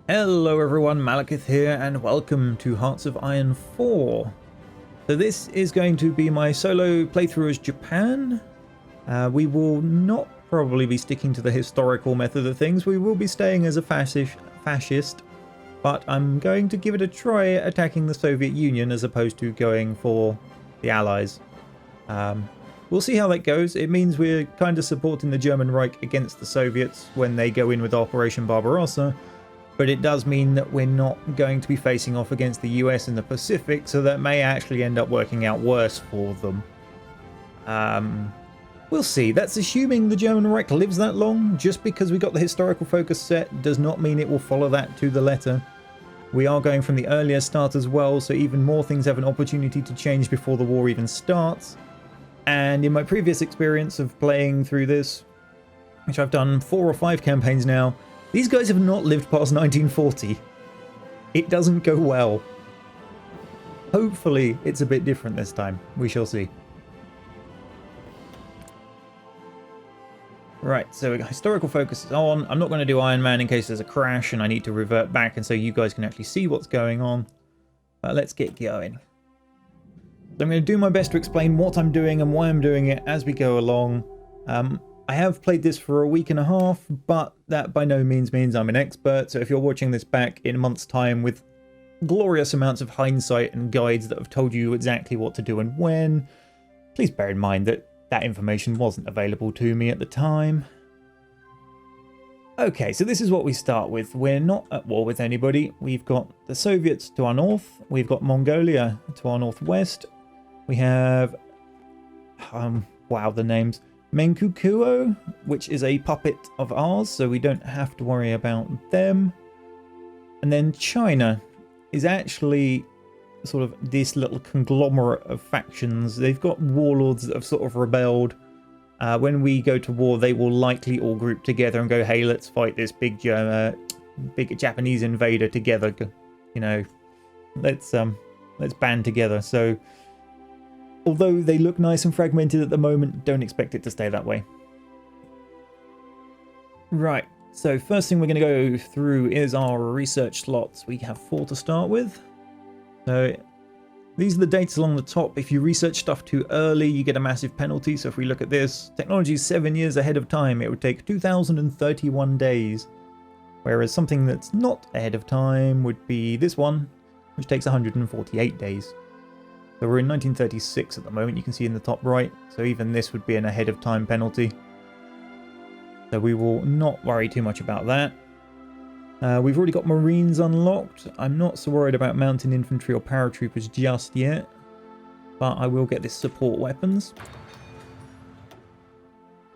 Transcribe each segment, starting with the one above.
Hello everyone, Malakith here and welcome to Hearts of Iron 4. So this is going to be my solo playthrough as Japan. We will not probably be sticking to the historical method of things, we will be staying as a fascist, but I'm going to give it a try at attacking the Soviet Union as opposed to going for the Allies. We'll see how that goes. It means we're kind of supporting the German Reich against the Soviets when they go in with Operation Barbarossa. But it does mean that we're not going to be facing off against the US in the Pacific, so that may actually end up working out worse for them. We'll see. That's assuming the German Reich lives that long. Just because we got the historical focus set does not mean it will follow that to the letter. We are going from the earlier start as well, so even more things have an opportunity to change before the war even starts. And in my previous experience of playing through this, which I've done 4 or 5 campaigns now, these guys have not lived past 1940. It doesn't go well. Hopefully it's a bit different this time. We shall see. Right, so historical focus is on. I'm not going to do Iron Man in case there's a crash and I need to revert back and so you guys can actually see what's going on. But let's get going. So I'm going to do my best to explain what I'm doing and why I'm doing it as we go along. I have played this for a week and a half, but that by no means means I'm an expert, so if you're watching this back in a month's time with glorious amounts of hindsight and guides that have told you exactly what to do and when, please bear in mind that that information wasn't available to me at the time. Okay, so this is what we start with. We're not at war with anybody. We've got the Soviets to our north, we've got Mongolia to our northwest, we have, wow, the names. Menkukuo, which is a puppet of ours, so we don't have to worry about them. And then China is actually sort of this little conglomerate of factions. They've got warlords that have sort of rebelled. When we go to war, they will likely all group together and go, hey, let's fight this big Japanese invader together. You know, let's band together. So although they look nice and fragmented at the moment, don't expect it to stay that way. Right, so first thing we're going to go through is our research slots. We have 4 to start with. So these are the dates along the top. If you research stuff too early, you get a massive penalty. So if we look at this, technology is 7 years ahead of time. It would take 2,031 days. Whereas something that's not ahead of time would be this one, which takes 148 days. So we're in 1936 at the moment, you can see in the top right, so even this would be an ahead of time penalty. So we will not worry too much about that. We've already got Marines unlocked. I'm not so worried about mountain infantry or paratroopers just yet, but I will get this support weapons.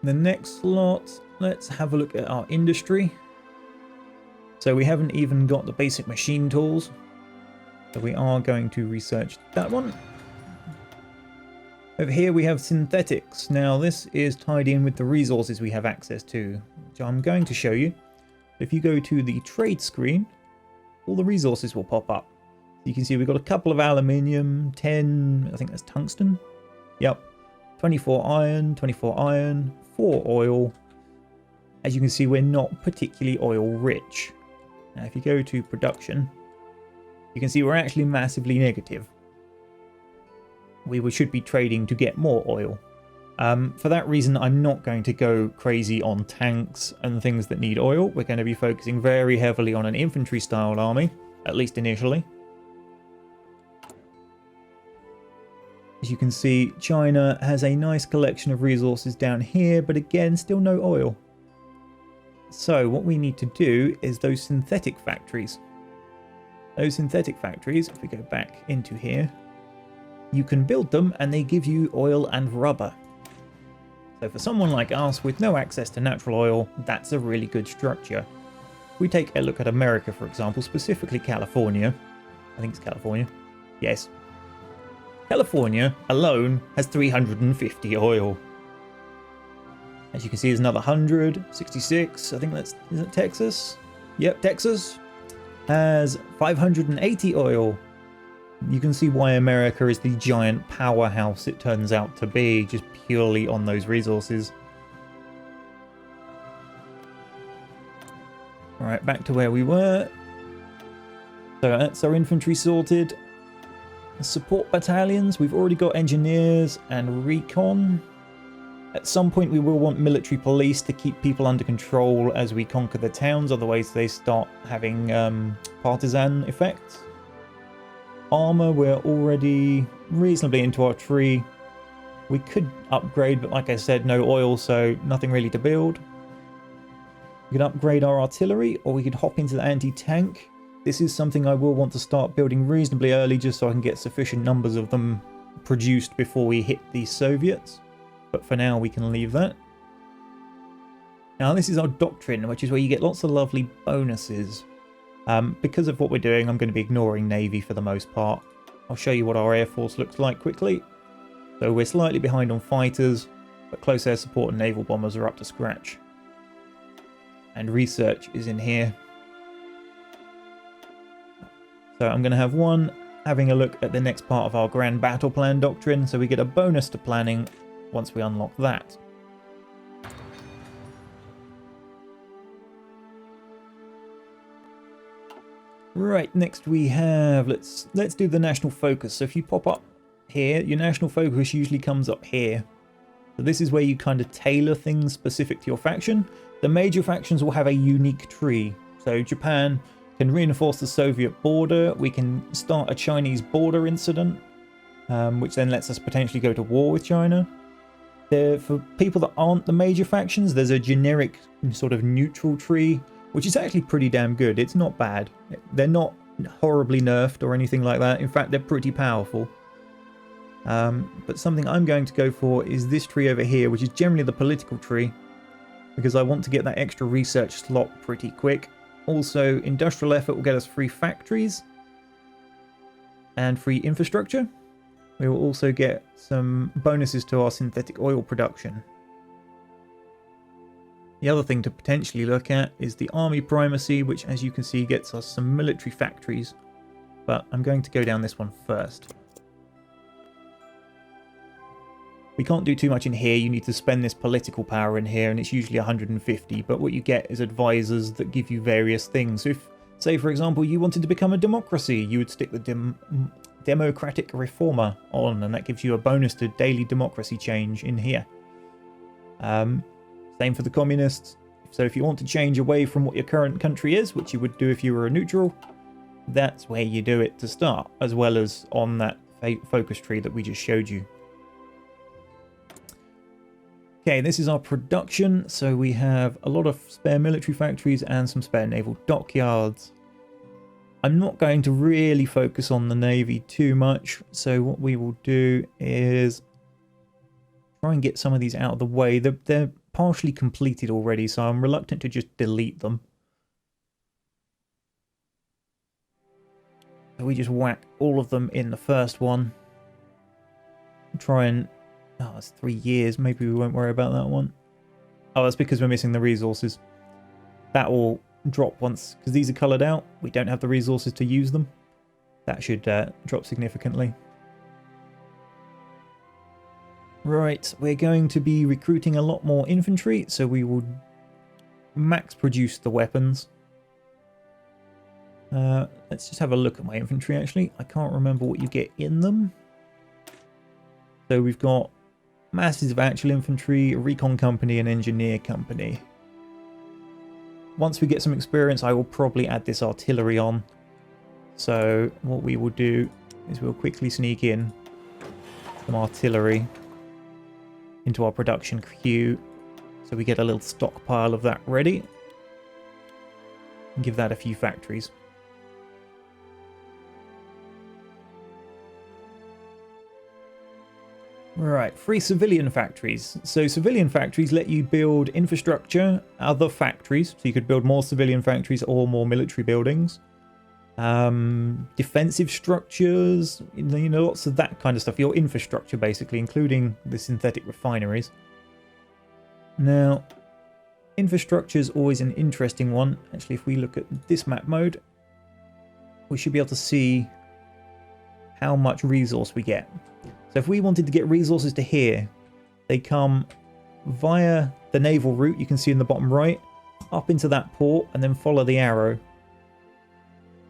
The next slot, let's have a look at our industry. So we haven't even got the basic machine tools, so we are going to research that one. Over here we have synthetics. Now this is tied in with the resources we have access to, which I'm going to show you. If you go to the trade screen, all the resources will pop up. You can see we've got a couple of aluminium, 10, I think that's tungsten. Yep, 24 iron, 4 oil. As you can see, we're not particularly oil rich. Now if you go to production, you can see we're actually massively negative. We should be trading to get more oil. For that reason, I'm not going to go crazy on tanks and things that need oil. We're going to be focusing very heavily on an infantry style army, at least initially. As you can see, China has a nice collection of resources down here, but again, still no oil. So what we need to do is those synthetic factories. Those synthetic factories, if we go back into here, you can build them and they give you oil and rubber. So for someone like us with no access to natural oil, that's a really good structure. We take a look at America, for example, specifically California. I think it's California. Yes. California alone has 350 oil. As you can see, there's another 100, 66. I think that's, is it Texas? Yep, Texas has 580 oil. You can see why America is the giant powerhouse it turns out to be, just purely on those resources. Alright, back to where we were. So that's our infantry sorted. Support battalions, we've already got engineers and recon. At some point we will want military police to keep people under control as we conquer the towns, otherwise they start having partisan effects. Armor, we're already reasonably into our tree. We could upgrade, but like I said, no oil, so nothing really to build. We could upgrade our artillery, or we could hop into the anti-tank. This is something I will want to start building reasonably early, just so I can get sufficient numbers of them produced before we hit the Soviets. But for now, we can leave that. Now, this is our doctrine, which is where you get lots of lovely bonuses. Because of what we're doing, I'm going to be ignoring Navy for the most part. I'll show you what our Air Force looks like quickly. So we're slightly behind on fighters, but close air support and naval bombers are up to scratch. And research is in here. So I'm going to have one having a look at the next part of our Grand Battle Plan doctrine, so we get a bonus to planning once we unlock that. Right, next we have, let's do the national focus. So if you pop up here, your national focus usually comes up here. So this is where you kind of tailor things specific to your faction. The major factions will have a unique tree. So Japan can reinforce the Soviet border. We can start a Chinese border incident, which then lets us potentially go to war with China. For people that aren't the major factions, there's a generic sort of neutral tree, which is actually pretty damn good. It's not bad. They're not horribly nerfed or anything like that. In fact, they're pretty powerful. But something I'm going to go for is this tree over here, which is generally the political tree, because I want to get that extra research slot pretty quick. Also, industrial effort will get us free factories and free infrastructure. We will also get some bonuses to our synthetic oil production. The other thing to potentially look at is the army primacy, which, as you can see, gets us some military factories. But I'm going to go down this one first. We can't do too much in here. You need to spend this political power in here, and it's usually 150. But what you get is advisors that give you various things. So if, say, for example, you wanted to become a democracy, you would stick the democratic reformer on, and that gives you a bonus to daily democracy change in here. Same for the communists. So if you want to change away from what your current country is, which you would do if you were a neutral, that's where you do it to start, as well as on that focus tree that we just showed you. Okay, this is our production. So we have a lot of spare military factories and some spare naval dockyards. I'm not going to really focus on the Navy too much. So what we will do is try and get some of these out of the way. They're partially completed already, so I'm reluctant to just delete them. So we just whack all of them in the first one. Try and... oh, that's 3 years. Maybe we won't worry about that one. Oh, that's because we're missing the resources. That will drop once, because these are coloured out. We don't have the resources to use them. That should drop significantly. Right, we're going to be recruiting a lot more infantry, so we will max produce the weapons. Let's just have a look at my infantry, actually. I can't remember what you get in them. So we've got masses of actual infantry, a recon company, an engineer company. Once we get some experience, I will probably add this artillery on. So what we will do is we'll quickly sneak in some artillery into our production queue, so we get a little stockpile of that ready, and give that a few factories. Right, free civilian factories. So civilian factories let you build infrastructure, other factories, so you could build more civilian factories or more military buildings. Defensive structures, you know, lots of that kind of stuff. Your infrastructure, basically, including the synthetic refineries. Now, infrastructure is always an interesting one. Actually, if we look at this map mode, we should be able to see how much resource we get. So if we wanted to get resources to here, they come via the naval route, you can see in the bottom right, up into that port, and then follow the arrow.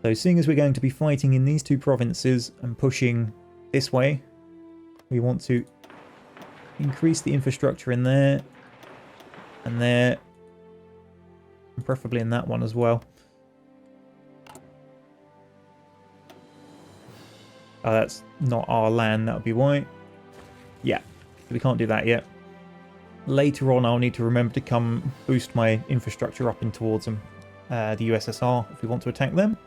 So seeing as we're going to be fighting in these two provinces and pushing this way, we want to increase the infrastructure in there and there, and preferably in that one as well. Oh, that's not our land, that would be why. Yeah, we can't do that yet. Later on, I'll need to remember to come boost my infrastructure up in towards them, the USSR, if we want to attack them.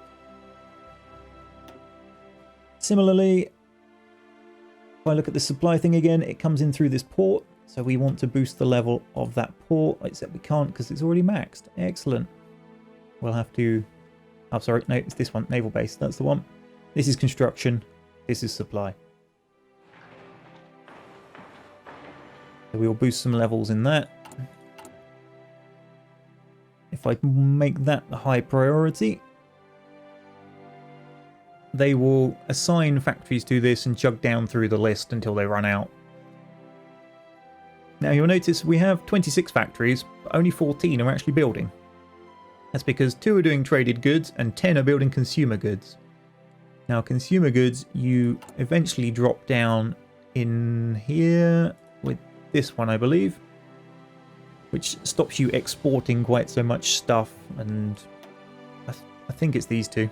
Similarly, if I look at the supply thing again, it comes in through this port, so we want to boost the level of that port, except we can't because it's already maxed. Excellent. We'll have to... Oh, sorry, no, it's this one, naval base, that's the one. This is construction, this is supply. So we will boost some levels in that. If I make that a high priority, they will assign factories to this and chug down through the list until they run out. Now you'll notice we have 26 factories, but only 14 are actually building. That's because 2 are doing traded goods and 10 are building consumer goods. Now consumer goods you eventually drop down in here with this one, I believe, which stops you exporting quite so much stuff, and I think it's these two.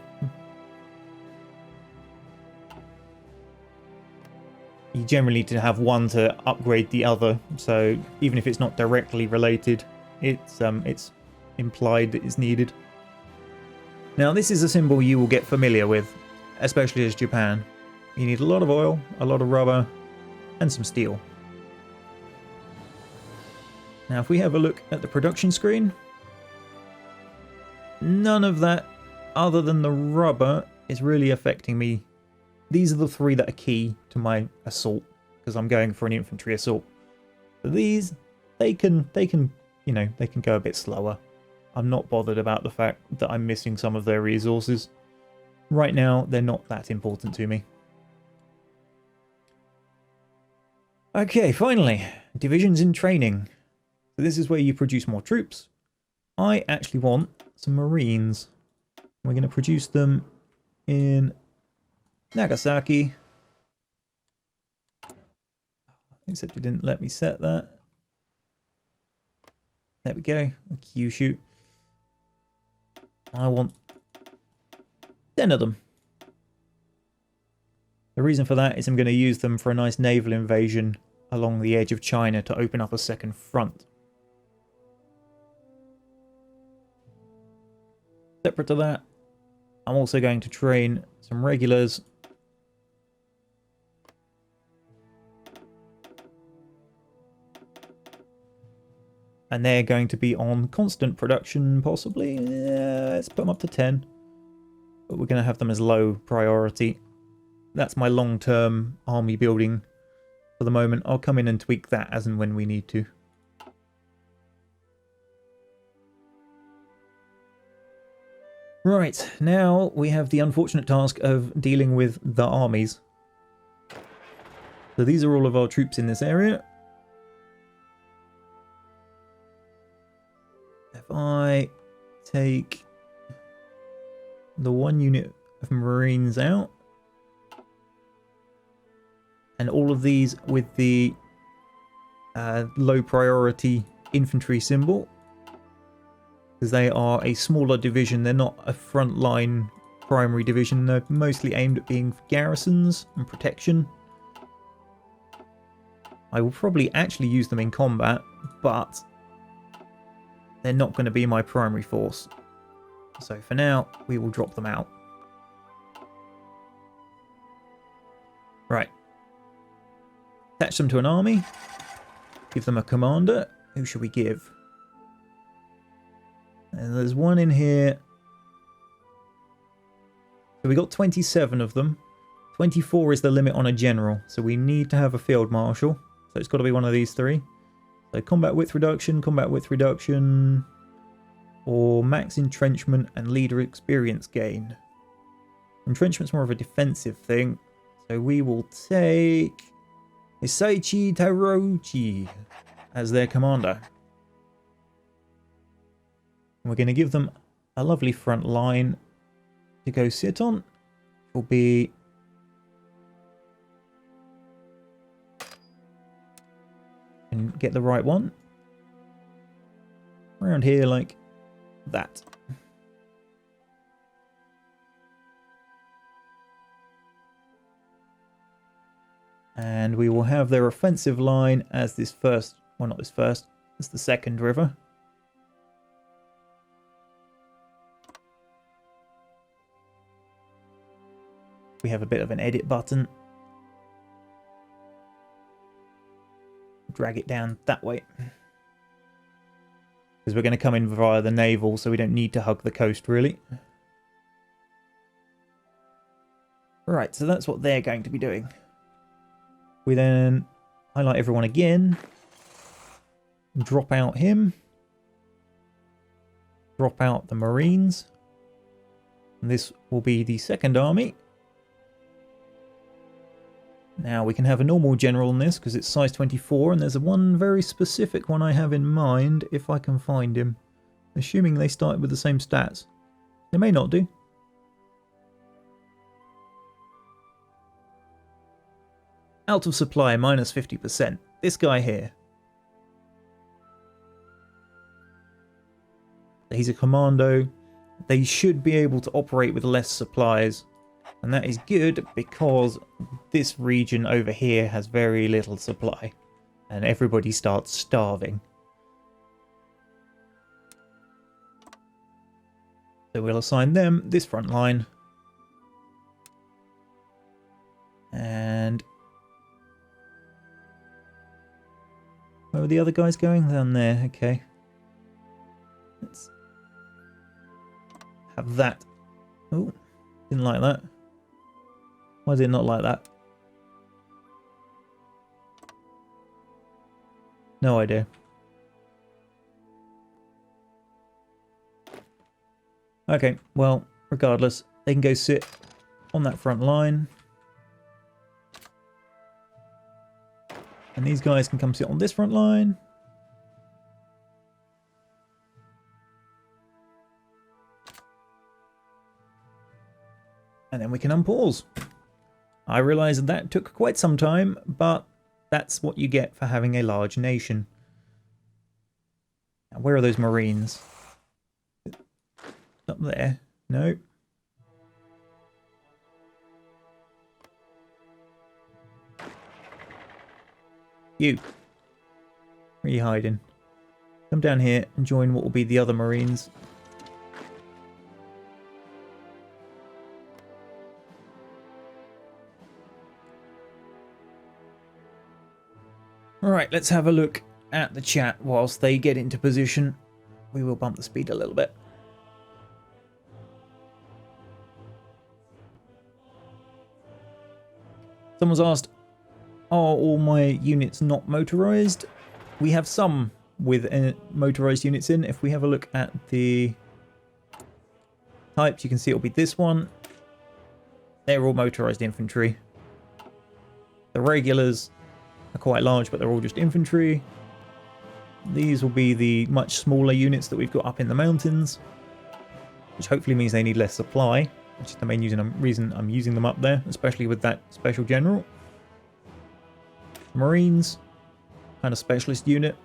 You generally need to have one to upgrade the other, so even if it's not directly related, it's implied that it's needed. Now this is a symbol you will get familiar with, especially as Japan. You need a lot of oil, a lot of rubber, and some steel. Now if we have a look at the production screen, none of that other than the rubber is really affecting me. These are the 3 that are key to my assault, because I'm going for an infantry assault. So these, they can, you know, they can go a bit slower. I'm not bothered about the fact that I'm missing some of their resources. Right now, they're not that important to me. Okay, finally, divisions in training. So this is where you produce more troops. I actually want some Marines. We're going to produce them in Nagasaki. Except it didn't let me set that. There we go. Kyushu. I want 10 of them. The reason for that is I'm going to use them for a nice naval invasion along the edge of China to open up a second front. Separate to that, I'm also going to train some regulars . And they're going to be on constant production, possibly. Let's put them up to 10. But we're going to have them as low priority. That's my long-term army building for the moment. I'll come in and tweak that as and when we need to. Right, now we have the unfortunate task of dealing with the armies. So these are all of our troops in this area. If I take the 1 unit of Marines out, and all of these with the low priority infantry symbol, because they are a smaller division, they're not a frontline primary division, they're mostly aimed at being garrisons and protection. I will probably actually use them in combat, but they're not going to be my primary force. So for now, we will drop them out. Right. Attach them to an army. Give them a commander. Who should we give? And there's one in here. So we got 27 of them. 24 is the limit on a general. So we need to have a field marshal. So it's got to be one of these 3. So combat width reduction, or max entrenchment and leader experience gain. Entrenchment's more of a defensive thing, so we will take Isaichi Tarouchi as their commander. And we're going to give them a lovely front line to go sit on will be and get the right one around here like that. And we will have their offensive line as this first, well not this first, as the second river. We have a bit of an edit button. Drag it down that way. Because we're going to come in via the naval, so we don't need to hug the coast really. Right, so that's what they're going to be doing. We then highlight everyone again. Drop out him. Drop out the Marines. And this will be the second army. Now we can have a normal general on this because it's size 24, and there's one very specific one I have in mind if I can find him. Assuming they started with the same stats. They may not do. Out of supply, minus 50%. This guy here. He's a commando. They should be able to operate with less supplies. And that is good because this region over here has very little supply. And everybody starts starving. So we'll assign them this front line. And where were the other guys going? Down there, okay. Let's have that. Oh, didn't like that. Why is it not like that? No idea. Okay, well, regardless, they can go sit on that front line. And these guys can come sit on this front line. And then we can unpause. I realise that took quite some time, but that's what you get for having a large nation. Now, where are those Marines? Up there? No. You. Where are you hiding? Come down here and join what will be the other Marines. Alright, let's have a look at the chat whilst they get into position. We will bump the speed a little bit. Someone's asked, are all my units not motorized? We have some with motorized units in. If we have a look at the types, you can see it'll be this one. They're all motorized infantry. The regulars are quite large, but they're all just infantry. These will be the much smaller units that we've got up in the mountains, which hopefully means they need less supply, which is the main reason I'm using them up there, especially with that special general. Marines, kind of specialist unit.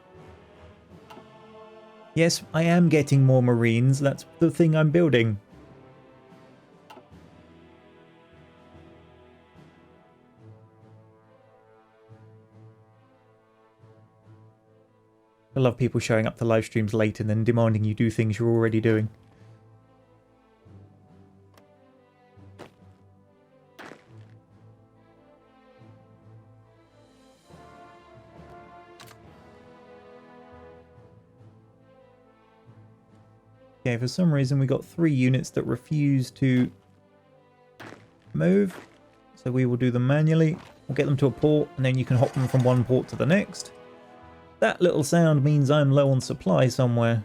Yes, I am getting more Marines. That's the thing I'm building. I love people showing up to live streams late and then demanding you do things you're already doing. Okay, for some reason we got 3 units that refuse to move. So we will do them manually. We'll get them to a port and then you can hop them from one port to the next. That little sound means I'm low on supply somewhere.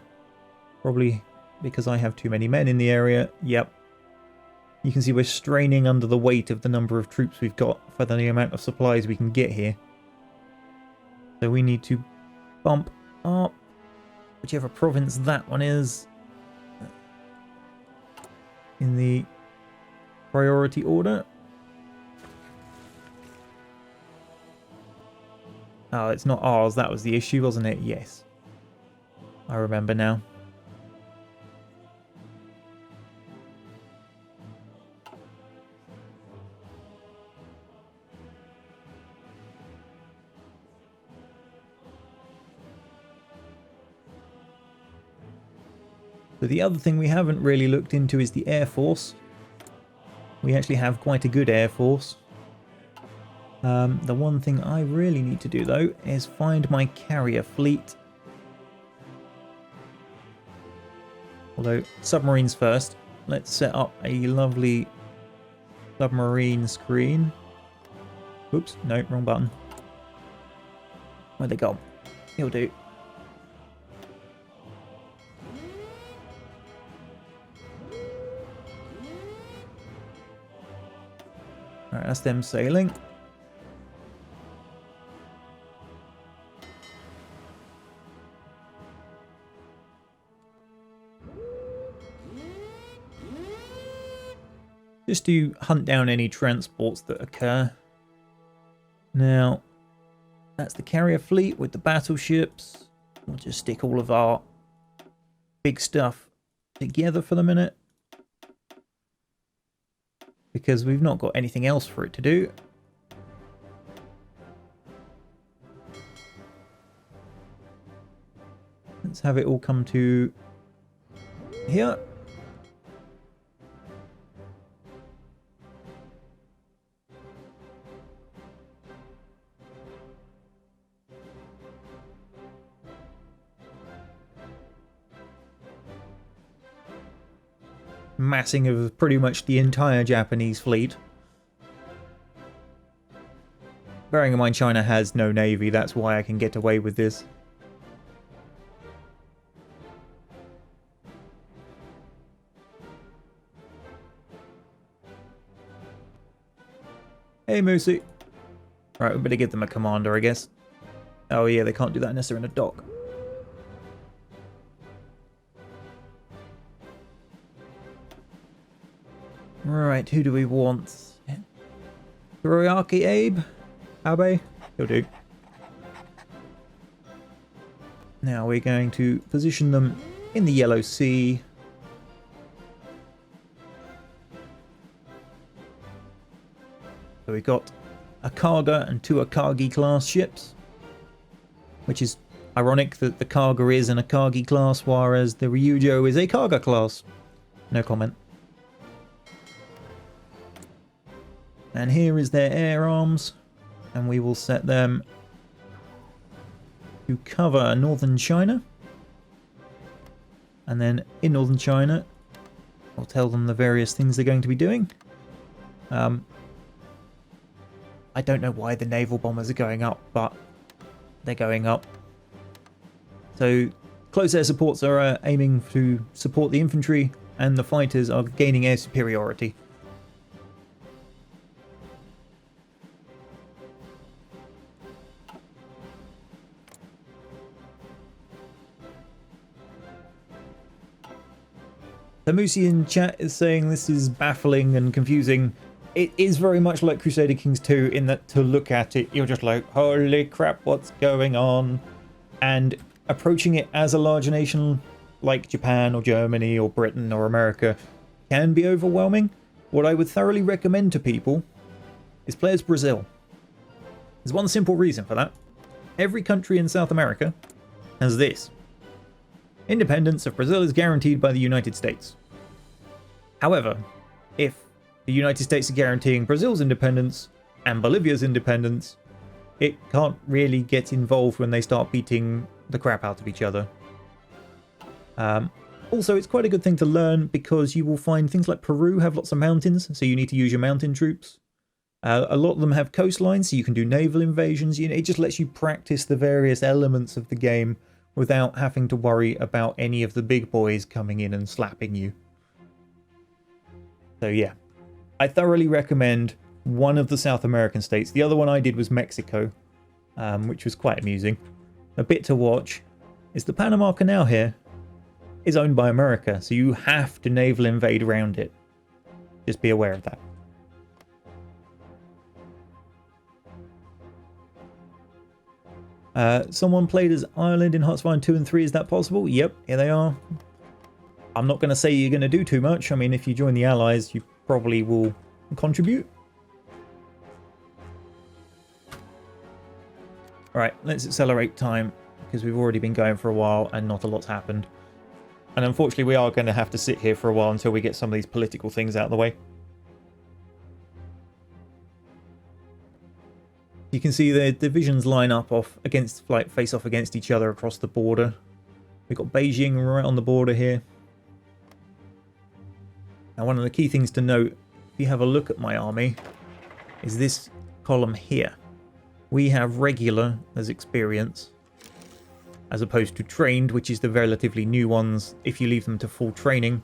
Probably because I have too many men in the area. Yep. You can see we're straining under the weight of the number of troops we've got for the amount of supplies we can get here. So we need to bump up whichever province that one is in the priority order. Oh, it's not ours. That was the issue, wasn't it? Yes. I remember now. So the other thing we haven't really looked into is the Air Force. We actually have quite a good Air Force. The one thing I really need to do though is find my carrier fleet. Although, submarines first. Let's set up a lovely submarine screen. Oops, no, wrong button. Where'd they go? He'll do. Alright, that's them sailing. Just to hunt down any transports that occur. Now, that's the carrier fleet with the battleships. We'll just stick all of our big stuff together for the minute, because we've not got anything else for it to do. Let's have it all come to here. Massing of pretty much the entire Japanese fleet. Bearing in mind China has no navy, that's why I can get away with this. Hey Moosey. Right, we better give them a commander, I guess. Oh yeah, they can't do that unless they're in a dock. Right, who do we want? Hiroyaki Abe? Abe? He'll do. Now we're going to position them in the Yellow Sea. So we've got a Kaga and two Akagi class ships, which is ironic that the Kaga is an Akagi class, whereas the Ryujo is a Kaga class. No comment. And here is their air arms, and we will set them to cover northern China. And then in northern China, we'll tell them the various things they're going to be doing. I don't know why the naval bombers are going up, but they're going up. So close air supports are aiming to support the infantry, and the fighters are gaining air superiority. The Moosey in chat is saying this is baffling and confusing. It is very much like Crusader Kings 2 in that to look at it, you're just like, holy crap, what's going on? And approaching it as a large nation like Japan or Germany or Britain or America can be overwhelming. What I would thoroughly recommend to people is play as Brazil. There's one simple reason for that. Every country in South America has this. Independence of Brazil is guaranteed by the United States. However, if the United States are guaranteeing Brazil's independence and Bolivia's independence, it can't really get involved when they start beating the crap out of each other. Also, it's quite a good thing to learn because you will find things like Peru have lots of mountains, so you need to use your mountain troops. A lot of them have coastlines, so you can do naval invasions. You know, it just lets you practice the various elements of the game without having to worry about any of the big boys coming in and slapping you. So yeah, I thoroughly recommend one of the South American states. The other one I did was Mexico, which was quite amusing. A bit to watch is the Panama Canal here is owned by America, so you have to naval invade around it. Just be aware of that. Someone played as Ireland in Hearts 2 and 3. Is that possible? Yep, here they are. I'm not going to say you're going to do too much. I mean, if you join the Allies, you probably will contribute. Alright, let's accelerate time, because we've already been going for a while and not a lot's happened. And unfortunately, we are going to have to sit here for a while until we get some of these political things out of the way. You can see the divisions line up face off against each other across the border. We've got Beijing right on the border here. Now, one of the key things to note, if you have a look at my army, is this column here. We have regular as experience, as opposed to trained, which is the relatively new ones. If you leave them to full training,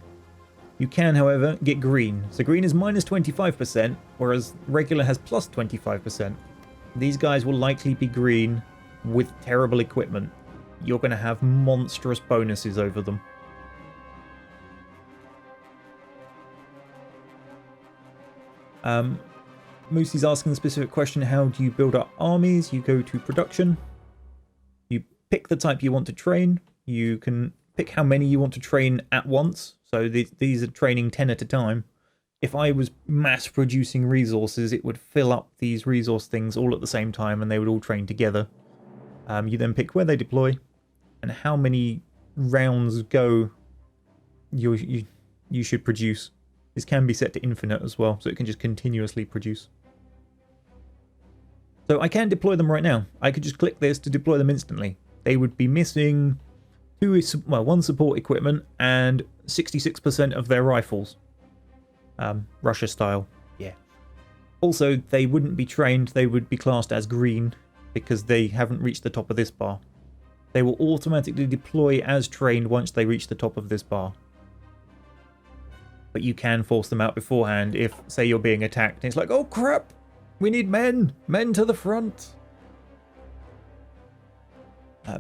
you can, however, get green. So green is minus 25%, whereas regular has plus 25%. These guys will likely be green with terrible equipment. You're going to have monstrous bonuses over them. Moosey's asking the specific question, how do you build up armies? You go to production. You pick the type you want to train. You can pick how many you want to train at once. So these are training 10 at a time. If I was mass producing resources, it would fill up these resource things all at the same time and they would all train together. You then pick where they deploy and how many rounds go you should produce. This can be set to infinite as well, so it can just continuously produce. So I can deploy them right now. I could just click this to deploy them instantly. They would be missing one support equipment and 66% of their rifles. Russia style, yeah. Also, they wouldn't be trained, they would be classed as green because they haven't reached the top of this bar. They will automatically deploy as trained once they reach the top of this bar. But you can force them out beforehand if, say, you're being attacked and it's like, oh crap, we need men to the front.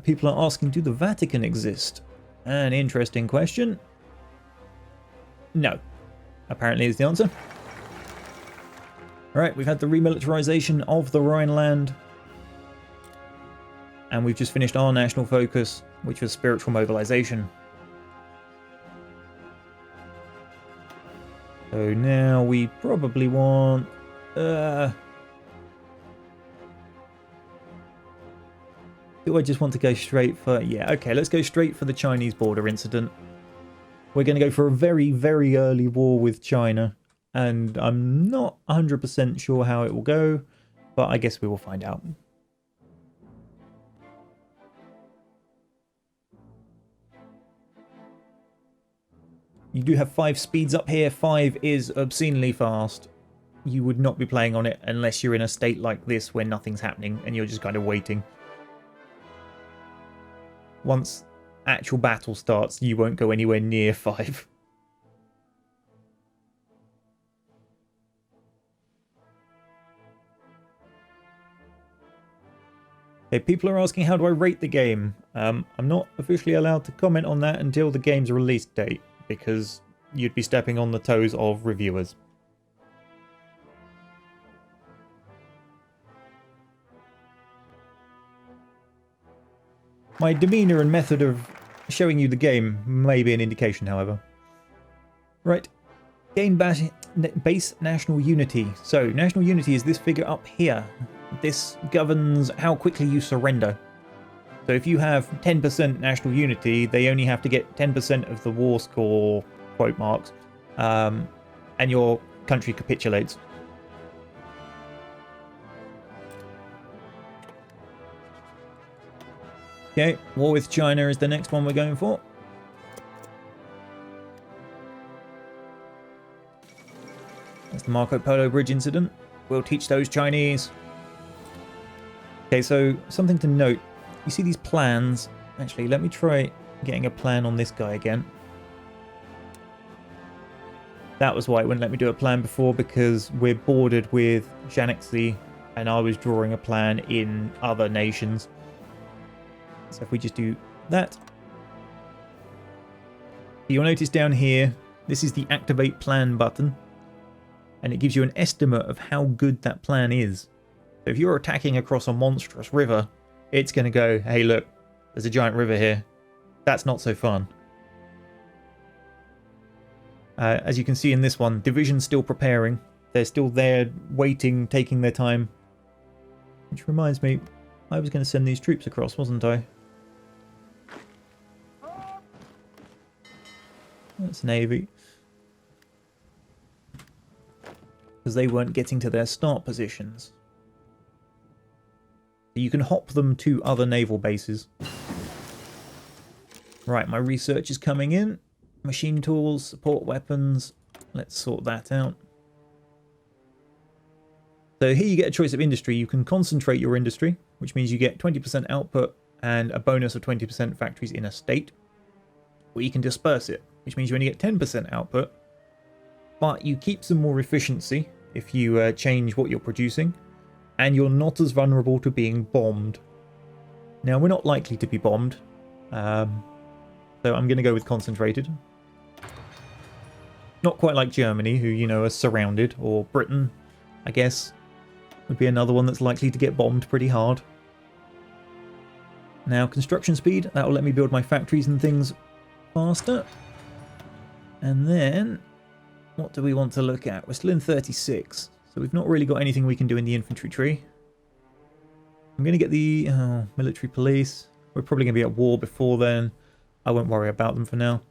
People are asking, do the Vatican exist? An interesting question. No. Apparently is the answer. Alright, we've had the remilitarization of the Rhineland. And we've just finished our national focus, which was spiritual mobilization. So now we probably want... do I just want to go straight for... Yeah, okay, let's go straight for the Chinese border incident. We're going to go for a very, very early war with China, and I'm not 100% sure how it will go, but I guess we will find out. You do have 5 speeds up here. 5 is obscenely fast. You would not be playing on it unless you're in a state like this where nothing's happening and you're just kind of waiting. Once actual battle starts, you won't go anywhere near 5. Okay, people are asking, how do I rate the game? I'm not officially allowed to comment on that until the game's release date, because you'd be stepping on the toes of reviewers. My demeanour and method of showing you the game may be an indication, however. Right. Gain base national unity. So, national unity is this figure up here. This governs how quickly you surrender. So if you have 10% national unity, they only have to get 10% of the war score, quote marks, and your country capitulates. Okay, war with China is the next one we're going for. That's the Marco Polo Bridge incident. We'll teach those Chinese. Okay, so something to note. You see these plans. Actually, let me try getting a plan on this guy again. That was why it wouldn't let me do a plan before, because we're bordered with Shaanxi, and I was drawing a plan in other nations. So if we just do that. You'll notice down here, this is the activate plan button. and it gives you an estimate of how good that plan is. So if you're attacking across a monstrous river, it's going to go, hey look, there's a giant river here. That's not so fun. As you can see in this one, Division's still preparing. They're still there, waiting, taking their time. Which reminds me, I was going to send these troops across, wasn't I? That's Navy. Because they weren't getting to their start positions. You can hop them to other naval bases. Right, my research is coming in. Machine tools, support weapons. Let's sort that out. So here you get a choice of industry. You can concentrate your industry, which means you get 20% output and a bonus of 20% factories in a state. Or you can disperse it, which means you only get 10% output, but you keep some more efficiency if you change what you're producing, and you're not as vulnerable to being bombed. Now, we're not likely to be bombed, so I'm going to go with concentrated. Not quite like Germany, who, you know, are surrounded, or Britain, I guess, would be another one that's likely to get bombed pretty hard. Now, construction speed, that will let me build my factories and things faster. And then, what do we want to look at? We're still in 36, so we've not really got anything we can do in the infantry tree. I'm going to get the military police. We're probably going to be at war before then. I won't worry about them for now.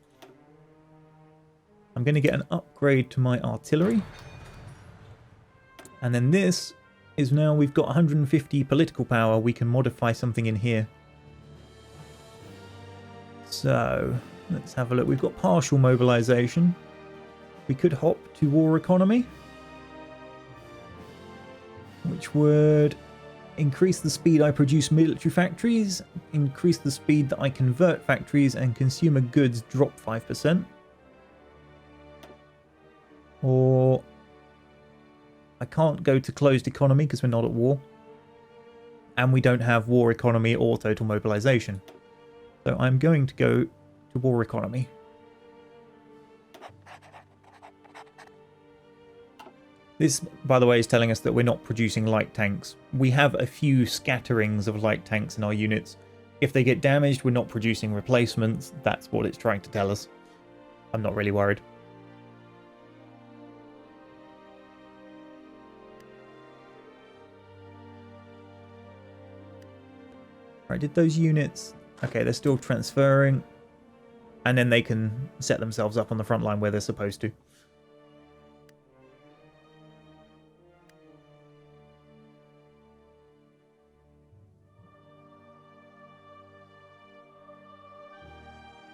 I'm going to get an upgrade to my artillery. And then this is now we've got 150 political power. We can modify something in here. So, let's have a look. We've got partial mobilization. We could hop to war economy, which would increase the speed I produce military factories, increase the speed that I convert factories, and consumer goods drop 5%. Or I can't go to closed economy because we're not at war. And we don't have war economy or total mobilization. So I'm going to go to war economy. This, by the way, is telling us that we're not producing light tanks. We have a few scatterings of light tanks in our units. If they get damaged, we're not producing replacements. That's what it's trying to tell us. I'm not really worried. Right, did those units... Okay, they're still transferring. And then they can set themselves up on the front line where they're supposed to.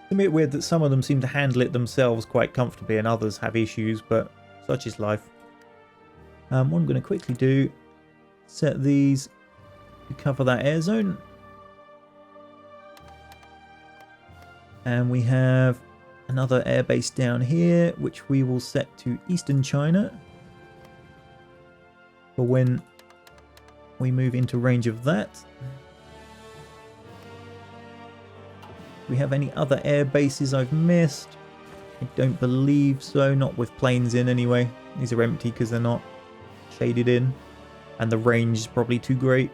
It's a bit weird that some of them seem to handle it themselves quite comfortably and others have issues, but such is life. What I'm going to quickly do, set these to cover that air zone. And we have another airbase down here, which we will set to Eastern China for when we move into range of that. Do we have any other air bases I've missed? I don't believe so, not with planes in anyway. These are empty because they're not shaded in, and the range is probably too great.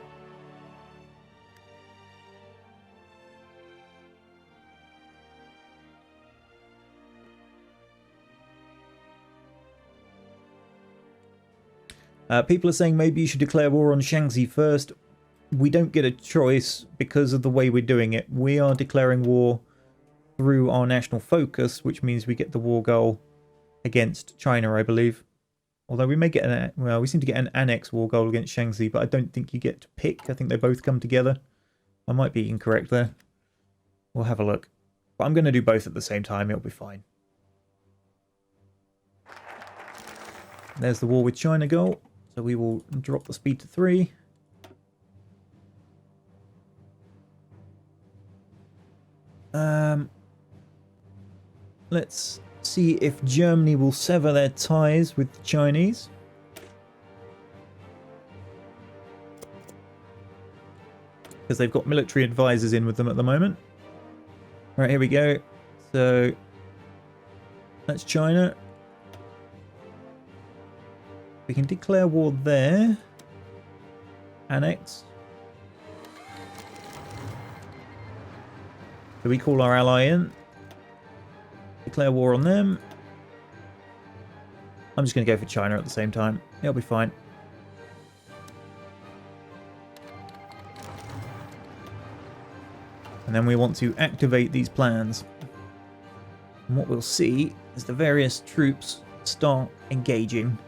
People are saying maybe you should declare war on Shaanxi first. We don't get a choice because of the way we're doing it. We are declaring war through our national focus, which means we get the war goal against China, I believe. Although we may get an... Well, we seem to get an annex war goal against Shaanxi, but I don't think you get to pick. I think they both come together. I might be incorrect there. We'll have a look. But I'm going to do both at the same time. It'll be fine. There's the war with China goal. So we will drop the speed to 3. Let's see if Germany will sever their ties with the Chinese. Because they've got military advisors in with them at the moment. Right, here we go. So that's China. We can declare war there. Annex. So we call our ally in. Declare war on them. I'm just going to go for China at the same time. It'll be fine. And then we want to activate these plans. And what we'll see is the various troops start engaging.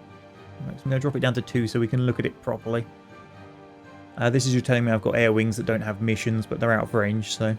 Right, so I'm going to drop it down to 2 so we can look at it properly. This is just telling me I've got air wings that don't have missions, but they're out of range, so